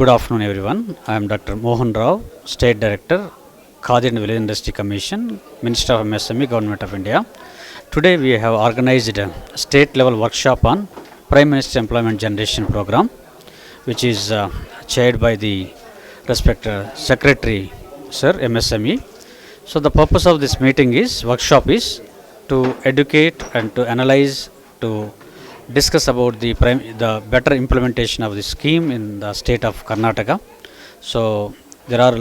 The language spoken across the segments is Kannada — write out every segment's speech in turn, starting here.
Good afternoon, everyone. I am Dr. Mohan Rao, State Director, Khadi and Village Industry Commission, Minister of MSME, Government of India. Today we have organized a state-level workshop on Prime Minister Employment Generation Program, which is chaired by the respected Secretary, Sir, MSME. So the purpose of this meeting workshop is to educate and to analyze, to discuss about the better implementation of the scheme in the state of Karnataka. So there are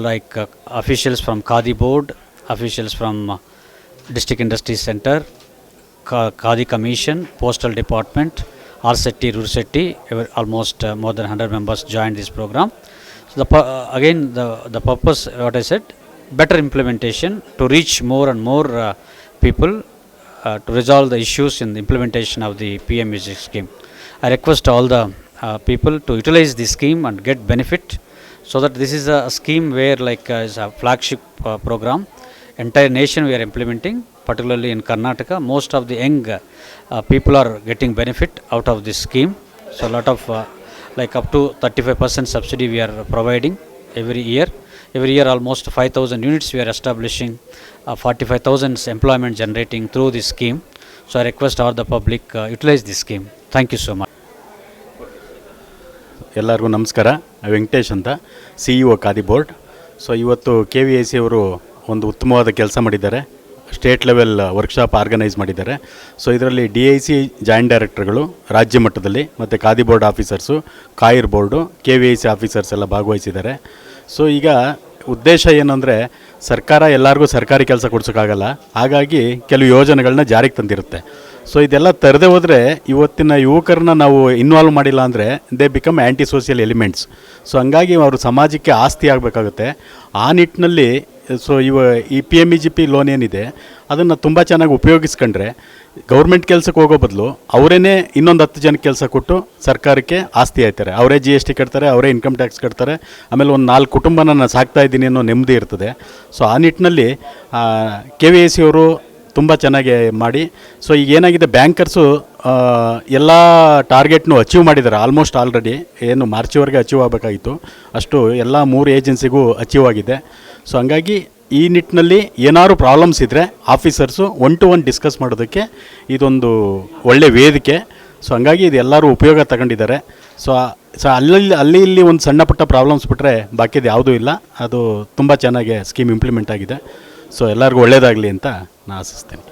officials from Khadi board, officials from District Industry Center, Khadi Commission, Postal Department, RSETI, RURSETI, almost more than 100 members joined this program. So the purpose, what I said, better implementation to reach more and more people to resolve the issues in the implementation of the PMUG scheme. I request all the people to utilize the scheme and get benefit, so that this is a scheme where is a flagship program. Entire nation we are implementing, particularly in Karnataka. Most of the young people are getting benefit out of this scheme. So a lot of up to 35% subsidy we are providing every year. Every year almost 5,000 units we are establishing, 45,000 employment generating through this scheme. So I request all the public utilize this scheme. Thank you so much. ಎಲ್ಲರಿಗೂ ನಮಸ್ಕಾರ. ವೆಂಕಟೇಶ್ ಅಂತ, CEO ಖಾದಿ ಬೋರ್ಡ್. ಸೊ ಇವತ್ತು KVIC ಅವರು ಒಂದು ಉತ್ತಮವಾದ ಕೆಲಸ ಮಾಡಿದ್ದಾರೆ. ಸ್ಟೇಟ್ ಲೆವೆಲ್ ವರ್ಕ್ಶಾಪ್ ಆರ್ಗನೈಸ್ ಮಾಡಿದ್ದಾರೆ. ಸೊ ಇದರಲ್ಲಿ DIC ಜಾಯಿಂಟ್ ಡೈರೆಕ್ಟರ್ಗಳು ರಾಜ್ಯ ಮಟ್ಟದಲ್ಲಿ ಮತ್ತು khadi board officers, coir board, KVIC officers ಎಲ್ಲ ಭಾಗವಹಿಸಿದ್ದಾರೆ. ಸೊ ಈಗ ಉದ್ದೇಶ ಏನಂದರೆ, ಸರ್ಕಾರ ಎಲ್ಲರಿಗೂ ಸರ್ಕಾರಿ ಕೆಲಸ ಕೊಡ್ಸೋಕ್ಕಾಗಲ್ಲ. ಹಾಗಾಗಿ ಕೆಲವು ಯೋಜನೆಗಳನ್ನ ಜಾರಿಗೆ ತಂದಿರುತ್ತೆ. ಸೊ ಇದೆಲ್ಲ ತರದೆ ಹೋದರೆ ಇವತ್ತಿನ ಯುವಕರನ್ನ ನಾವು ಇನ್ವಾಲ್ವ್ ಮಾಡಿಲ್ಲ ಅಂದರೆ they become anti social elements. So ಹಂಗಾಗಿ ಅವರು ಸಮಾಜಕ್ಕೆ ಆಸ್ತಿ ಆಗಬೇಕಾಗುತ್ತೆ. ಆ ನಿಟ್ಟಿನಲ್ಲಿ ಈ PMEGP ಲೋನ್ ಏನಿದೆ ಅದನ್ನು ತುಂಬ ಚೆನ್ನಾಗಿ ಉಪಯೋಗಿಸ್ಕೊಂಡ್ರೆ ಗೌರ್ಮೆಂಟ್ ಕೆಲಸಕ್ಕೆ ಹೋಗೋ ಬದಲು ಅವರೇ ಇನ್ನೊಂದು 10 ಜನಕ್ಕೆ ಕೆಲಸ ಕೊಟ್ಟು ಸರ್ಕಾರಕ್ಕೆ ಆಸ್ತಿ ಆಯ್ತಾರೆ. ಅವರೇ GST ಕಟ್ತಾರೆ, ಅವರೇ ಇನ್ಕಮ್ ಟ್ಯಾಕ್ಸ್ ಕಟ್ತಾರೆ. ಆಮೇಲೆ ಒಂದು 4 ಕುಟುಂಬನ ನಾನು ಸಾಕ್ತಾ ಇದ್ದೀನಿ ಅನ್ನೋ ನೆಮ್ಮದಿ ಇರ್ತದೆ. ಸೊ ಆ ನಿಟ್ಟಿನಲ್ಲಿ KVIC ಅವರು ತುಂಬ ಚೆನ್ನಾಗಿ ಮಾಡಿ. ಸೊ ಈಗ ಏನಾಗಿದೆ, ಬ್ಯಾಂಕರ್ಸು ಎಲ್ಲ ಟಾರ್ಗೆಟ್ನು ಅಚೀವ್ ಮಾಡಿದ್ದಾರೆ ಆಲ್ಮೋಸ್ಟ್ ಆಲ್ರೆಡಿ. ಏನು ಮಾರ್ಚ್ವರೆಗೆ ಅಚೀವ್ ಆಗಬೇಕಾಗಿತ್ತು ಅಷ್ಟು ಎಲ್ಲ 3 ಏಜೆನ್ಸಿಗೂ ಅಚೀವ್ ಆಗಿದೆ. ಸೊ ಹಂಗಾಗಿ ಈ ನಿಟ್ಟಿನಲ್ಲಿ ಏನಾದ್ರು ಪ್ರಾಬ್ಲಮ್ಸ್ ಇದ್ದರೆ ಆಫೀಸರ್ಸು 1-to-1 ಡಿಸ್ಕಸ್ ಮಾಡೋದಕ್ಕೆ ಇದೊಂದು ಒಳ್ಳೆ ವೇದಿಕೆ. ಸೊ ಹಂಗಾಗಿ ಇದು ಎಲ್ಲರೂ ಉಪಯೋಗ ತಗೊಂಡಿದ್ದಾರೆ. ಸೊ ಅಲ್ಲಿ ಇಲ್ಲಿ ಒಂದು ಸಣ್ಣ ಪುಟ್ಟ ಪ್ರಾಬ್ಲಮ್ಸ್ ಬಿಟ್ಟರೆ ಬಾಕಿದು ಯಾವುದೂ ಇಲ್ಲ. ಅದು ತುಂಬ ಚೆನ್ನಾಗಿ ಸ್ಕೀಮ್ ಇಂಪ್ಲಿಮೆಂಟ್ ಆಗಿದೆ. ಸೊ ಎಲ್ಲರಿಗೂ ಒಳ್ಳೆಯದಾಗಲಿ ಅಂತ ನಾನು ಆಶಿಸ್ತೇನೆ.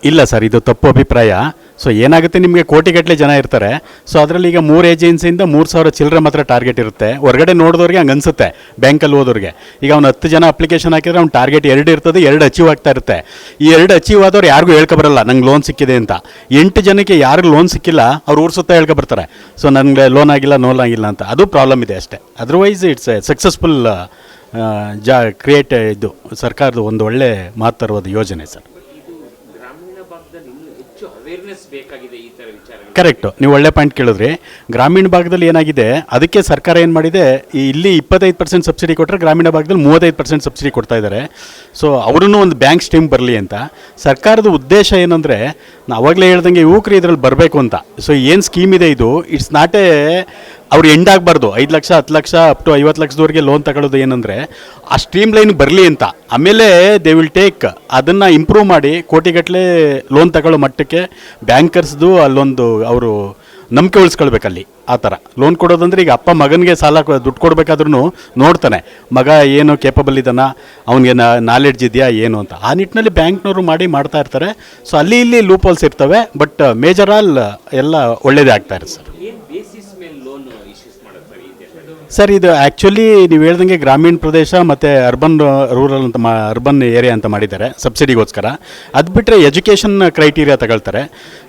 ಇಲ್ಲ ಸರ್, ಇದು ತಪ್ಪು ಅಭಿಪ್ರಾಯ. ಸೊ ಏನಾಗುತ್ತೆ, ನಿಮಗೆ ಕೋಟಿಗಟ್ಟಲೆ ಜನ ಇರ್ತಾರೆ. ಸೊ ಅದರಲ್ಲಿ ಈಗ 3 ಏಜೆನ್ಸಿಯಿಂದ 3,000 ಚಿಲ್ಲರೆ ಮಾತ್ರ ಟಾರ್ಗೆಟ್ ಇರುತ್ತೆ. ಹೊರಗಡೆ ನೋಡಿದವ್ರಿಗೆ ಹಂಗೆ ಅನಿಸುತ್ತೆ, ಬ್ಯಾಂಕಲ್ಲಿ ಹೋದವ್ರಿಗೆ. ಈಗ ಅವ್ನು 10 ಜನ ಅಪ್ಲಿಕೇಶನ್ ಹಾಕಿದ್ರೆ ಅವ್ನು ಟಾರ್ಗೆಟ್ 2 ಇರ್ತದೆ, 2 ಅಚೀವ್ ಆಗ್ತಾ ಇರುತ್ತೆ. ಈ 2 ಅಚೀವ್ ಆದವ್ರು ಯಾರಿಗೂ ಹೇಳ್ಕೊಬರಲ್ಲ ನಂಗೆ ಲೋನ್ ಸಿಕ್ಕಿದೆ ಅಂತ. 8 ಜನಕ್ಕೆ ಯಾರಿಗೂ ಲೋನ್ ಸಿಕ್ಕಿಲ್ಲ, ಅವ್ರು ಊರು ಸುತ್ತ ಹೇಳ್ಕೊಬರ್ತಾರೆ ಸೊ ನನಗೆ ಲೋನ್ ಆಗಿಲ್ಲ ಅಂತ. ಅದು ಪ್ರಾಬ್ಲಮ್ ಇದೆ ಅಷ್ಟೇ. ಅದರ್ವೈಸ್ ಇಟ್ಸ್ ಎ ಸಕ್ಸಸ್ಫುಲ್ ಇದು ಸರ್ಕಾರದ ಒಂದು ಒಳ್ಳೆ ಮಹತ್ತರವಾದ ಯೋಜನೆ ಸರ್. ಕರೆಕ್ಟು, ನೀವು ಒಳ್ಳೆ ಪಾಯಿಂಟ್ ಕೇಳಿದ್ರಿ. ಗ್ರಾಮೀಣ ಭಾಗದಲ್ಲಿ ಏನಾಗಿದೆ, ಅದಕ್ಕೆ ಸರ್ಕಾರ ಏನು ಮಾಡಿದೆ, ಇಲ್ಲಿ 25% ಸಬ್ಸಿಡಿ ಕೊಟ್ಟರೆ ಗ್ರಾಮೀಣ ಭಾಗದಲ್ಲಿ 35% ಸಬ್ಸಿಡಿ ಕೊಡ್ತಾ ಇದ್ದಾರೆ. ಸೊ ಅವ್ರೂ ಒಂದು ಬ್ಯಾಂಕ್ ಸ್ಟೀಮ್ ಬರಲಿ ಅಂತ. ಸರ್ಕಾರದ ಉದ್ದೇಶ ಏನಂದರೆ, ನಾವು ಅವಾಗಲೇ ಹೇಳ್ದಂಗೆ ಯುವಕರು ಇದರಲ್ಲಿ ಬರಬೇಕು ಅಂತ. ಸೊ ಏನು ಸ್ಕೀಮ್ ಇದೆ ಇದು, ಇಟ್ಸ್ ನಾಟ್ ಅವ್ರು ಎಂಡ್ ಆಗಬಾರ್ದು. 5 ಲಕ್ಷ 10 ಲಕ್ಷ ಅಪ್ ಟು 50 ಲಕ್ಷದವರೆಗೆ ಲೋನ್ ತಗೊಳ್ಳೋದು ಏನಂದರೆ ಆ ಸ್ಟ್ರೀಮ್ ಲೈನ್ ಬರಲಿ ಅಂತ. ಆಮೇಲೆ ದೇ ವಿಲ್ ಟೇಕ್ ಅದನ್ನು ಇಂಪ್ರೂವ್ ಮಾಡಿ ಕೋಟಿಗಟ್ಟಲೆ ಲೋನ್ ತಗೊಳ್ಳೋ ಮಟ್ಟಕ್ಕೆ ಬ್ಯಾಂಕರ್ಸ್ದು ಅಲ್ಲೊಂದು ಅವರು ನಂಬಿಕೆ ಉಳಿಸ್ಕೊಳ್ಬೇಕಲ್ಲಿ. ಆ ಥರ ಲೋನ್ ಕೊಡೋದಂದರೆ, ಈಗ ಅಪ್ಪ ಮಗನಿಗೆ ಸಾಲ ದುಡ್ಡು ಕೊಡಬೇಕಾದ್ರೂ ನೋಡ್ತಾನೆ ಮಗ ಏನು ಕೇಪಬಲ್ ಇದ್ದಾನ, ಅವನಿಗೆ ನಾಲೆಡ್ಜ್ ಇದೆಯಾ ಏನು ಅಂತ. ಆ ನಿಟ್ಟಿನಲ್ಲಿ ಬ್ಯಾಂಕ್ನವರು ಮಾಡ್ತಾ ಇರ್ತಾರೆ. ಸೊ ಅಲ್ಲಿ ಇಲ್ಲಿ ಲೂಪ್ ಹೋಲ್ಸ್ ಇರ್ತವೆ, ಬಟ್ ಮೇಜರ್ ಆಲ್ ಎಲ್ಲ ಒಳ್ಳೇದೇ ಆಗ್ತಾ ಇರುತ್ತೆ ಸರ್. ಸರ್ ಇದು ಆ್ಯಕ್ಚುಲಿ ನೀವು ಹೇಳ್ದಂಗೆ ಗ್ರಾಮೀಣ ಪ್ರದೇಶ ಮತ್ತು ರೂರಲ್ ಅಂತ ಅರ್ಬನ್ ಏರಿಯಾ ಅಂತ ಮಾಡಿದ್ದಾರೆ ಸಬ್ಸಿಡಿಗೋಸ್ಕರ. ಅದು ಬಿಟ್ಟರೆ ಎಜುಕೇಷನ್ ಕ್ರೈಟೀರಿಯಾ ತಗೊಳ್ತಾರೆ.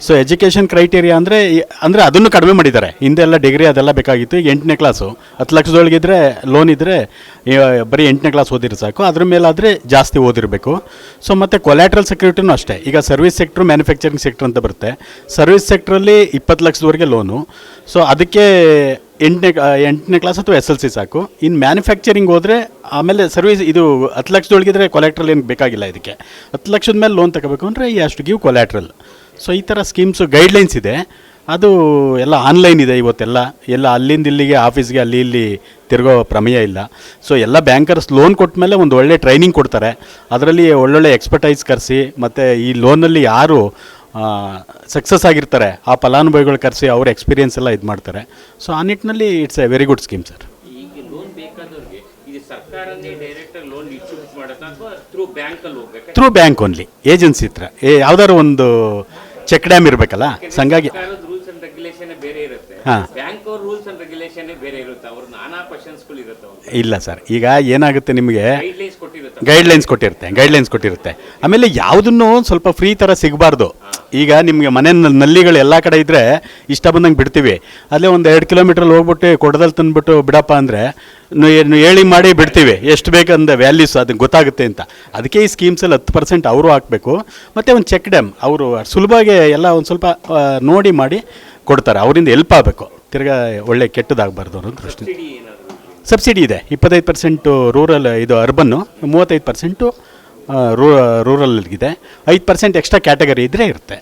ಸೊ ಎಜುಕೇಷನ್ ಕ್ರೈಟೀರಿಯಾ ಅಂದರೆ ಅದನ್ನು ಕಡಿಮೆ ಮಾಡಿದ್ದಾರೆ. ಹಿಂದೆಲ್ಲ ಡಿಗ್ರಿ ಅದೆಲ್ಲ ಬೇಕಾಗಿತ್ತು. ಈಗ 8ನೇ ಕ್ಲಾಸು 10 ಲಕ್ಷದೊಳಗಿದ್ರೆ ಲೋನ್ ಇದ್ದರೆ ಬರೀ 8ನೇ ಕ್ಲಾಸ್ ಓದಿದ್ರೆ ಸಾಕು. ಅದ್ರ ಮೇಲಾದರೆ ಜಾಸ್ತಿ ಓದಿರಬೇಕು. ಸೊ ಮತ್ತು ಕೊಲ್ಯಾಟ್ರಲ್ ಸೆಕ್ಯೂರಿಟಿನೂ ಅಷ್ಟೇ. ಈಗ ಸರ್ವಿಸ್ ಸೆಕ್ಟ್ರು, ಮ್ಯಾನುಫ್ಯಾಕ್ಚರಿಂಗ್ ಸೆಕ್ಟ್ರ್ ಅಂತ ಬರುತ್ತೆ. ಸರ್ವಿಸ್ ಸೆಕ್ಟ್ರಲ್ಲಿ 20 ಲಕ್ಷದವರೆಗೆ ಲೋನು. ಸೊ ಅದಕ್ಕೆ ಎಂಟನೇ ಕ್ಲಾಸ್ ಅಥವಾ SLC ಸಾಕು. ಇನ್ನು ಮ್ಯಾನುಫ್ಯಾಕ್ಚರಿಂಗ್ ಹೋದರೆ ಆಮೇಲೆ ಸರ್ವಿಸ್ ಇದು 10 ಲಕ್ಷದೊಳಗಿದ್ರೆ ಕೊಲ್ಯಾಟ್ರಲ್ ಏನು ಬೇಕಾಗಿಲ್ಲ. ಇದಕ್ಕೆ 10 ಲಕ್ಷದ ಮೇಲೆ ಲೋನ್ ತಗೋಬೇಕು ಅಂದರೆ ಈ ಅಷ್ಟು ಗಿವ್ ಕೊಲ್ಯಾಟ್ರಲ್. ಸೊ ಈ ಥರ ಸ್ಕೀಮ್ಸು ಗೈಡ್ಲೈನ್ಸ್ ಇದೆ. ಅದು ಎಲ್ಲ ಆನ್ಲೈನ್ ಇದೆ ಇವತ್ತೆಲ್ಲ. ಎಲ್ಲ ಅಲ್ಲಿಂದ ಇಲ್ಲಿಗೆ ಆಫೀಸ್ಗೆ ಅಲ್ಲಿ ಇಲ್ಲಿ ತಿರುಗೋ ಪ್ರಮೇಯ ಇಲ್ಲ. ಸೊ ಎಲ್ಲ ಬ್ಯಾಂಕರ್ಸ್ ಲೋನ್ ಕೊಟ್ಟ ಮೇಲೆ ಒಂದು ಒಳ್ಳೆ ಟ್ರೈನಿಂಗ್ ಕೊಡ್ತಾರೆ. ಅದರಲ್ಲಿ ಒಳ್ಳೊಳ್ಳೆ ಎಕ್ಸ್ಪರ್ಟೈಸ್ ಕರೆಸಿ ಮತ್ತು ಈ ಲೋನಲ್ಲಿ ಯಾರು ಸಕ್ಸಸ್ ಆಗಿರ್ತಾರೆ ಆ ಫಲಾನುಭವಿಗಳು ಕರೆಸಿ ಅವ್ರ ಎಕ್ಸ್ಪೀರಿಯನ್ಸ್ ಎಲ್ಲ ಇದು ಮಾಡ್ತಾರೆ. ಸೊ ಆ ನಿಟ್ಟಿನಲ್ಲಿ it's A very good scheme sir. ಈಗ ಲೋನ್ ಬೇಕಾದವ್ರಿಗೆ ಇದು ಸರ್ಕಾರನೇ ಡೈರೆಕ್ಟ್ ಲೋನ್ ಡಿಸ್ಟ್ರಿಬ್ಯೂಟ್ ಮಾಡುತ್ತಾ ಅಥವಾ ಥ್ರೂ ಬ್ಯಾಂಕಲ್ಲಿ ಹೋಗ್ಬೇಕಾ? ಥ್ರೂ ಬ್ಯಾಂಕ್ ಓನ್ಲಿ, ಏಜೆನ್ಸಿ ಹತ್ರ ಯಾವ್ದಾದ್ರು ಒಂದು ಚೆಕ್ ಡ್ಯಾಮ್ ಇರಬೇಕಲ್ಲ. ಹಂಗಾಗಿ ರೂಲ್ಸ್ ಅಂಡ್ ರೆಗ್ಯುಲೇಷನ್ ಬೇರೆ ಇರುತ್ತೆ, ಬ್ಯಾಂಕ್ ಅವ್ರ ರೂಲ್ಸ್ ಅಂಡ್ ರೆಗ್ಯುಲೇಷನ್ ಬೇರೆ ಇರುತ್ತೆ. ಅವ್ರ ನಾನಾ ಕ್ವಶನ್ಸ್ಗಳು ಇರುತ್ತೆ. ಇಲ್ಲ ಸರ್, ಈಗ ಏನಾಗುತ್ತೆ ನಿಮಗೆ ಗೈಡ್ಲೈನ್ಸ್ ಕೊಟ್ಟಿರುತ್ತೆ. ಗೈಡ್ಲೈನ್ಸ್ ಕೊಟ್ಟಿರುತ್ತೆ. ಆಮೇಲೆ ಯಾವುದನ್ನು ಸ್ವಲ್ಪ ಫ್ರೀ ಥರ ಸಿಗಬಾರ್ದು. ಈಗ ನಿಮಗೆ ಮನೆ ನಲ್ಲಿಗಳು ಎಲ್ಲ ಕಡೆ ಇದ್ದರೆ ಇಷ್ಟ ಬಂದಂಗೆ ಬಿಡ್ತೀವಿ. ಅಲ್ಲೇ ಒಂದು 2 ಕಿಲೋಮೀಟ್ರಲ್ಲಿ ಹೋಗ್ಬಿಟ್ಟು ಕೊಡದಲ್ಲಿ ತಂದುಬಿಟ್ಟು ಬಿಡಪ್ಪ ಅಂದರೆ ಹೇಳಿ ಮಾಡಿ ಬಿಡ್ತೀವಿ. ಎಷ್ಟು ಬೇಕಂದ ವ್ಯಾಲ್ಯೂಸ್ ಅದಕ್ಕೆ ಗೊತ್ತಾಗುತ್ತೆ ಅಂತ. ಅದಕ್ಕೆ ಈ ಸ್ಕೀಮ್ಸಲ್ಲಿ 10% ಅವರು ಹಾಕಬೇಕು. ಮತ್ತು ಒಂದು ಚೆಕ್ ಡ್ಯಾಮ್ ಅವರು ಸುಲಭವಾಗಿ ಎಲ್ಲ ಒಂದು ಸ್ವಲ್ಪ ನೋಡಿ ಮಾಡಿ ಕೊಡ್ತಾರೆ. ಅವರಿಂದ ಹೆಲ್ಪ್ ಆಗಬೇಕು, ತಿರ್ಗಾ ಒಳ್ಳೆ ಕೆಟ್ಟದಾಗಬಾರ್ದು ಅನ್ನೋ ದೃಷ್ಟಿ. ಸಬ್ಸಿಡಿ ಇದೆ 25% ರೂರಲ್, ಇದು ಅರ್ಬನ್ನು, 35% ರೂರಲ್ಗಿದೆ, 5% ಎಕ್ಸ್ಟ್ರಾ ಕ್ಯಾಟಗರಿ ಇದ್ದರೆ ಇರುತ್ತೆ.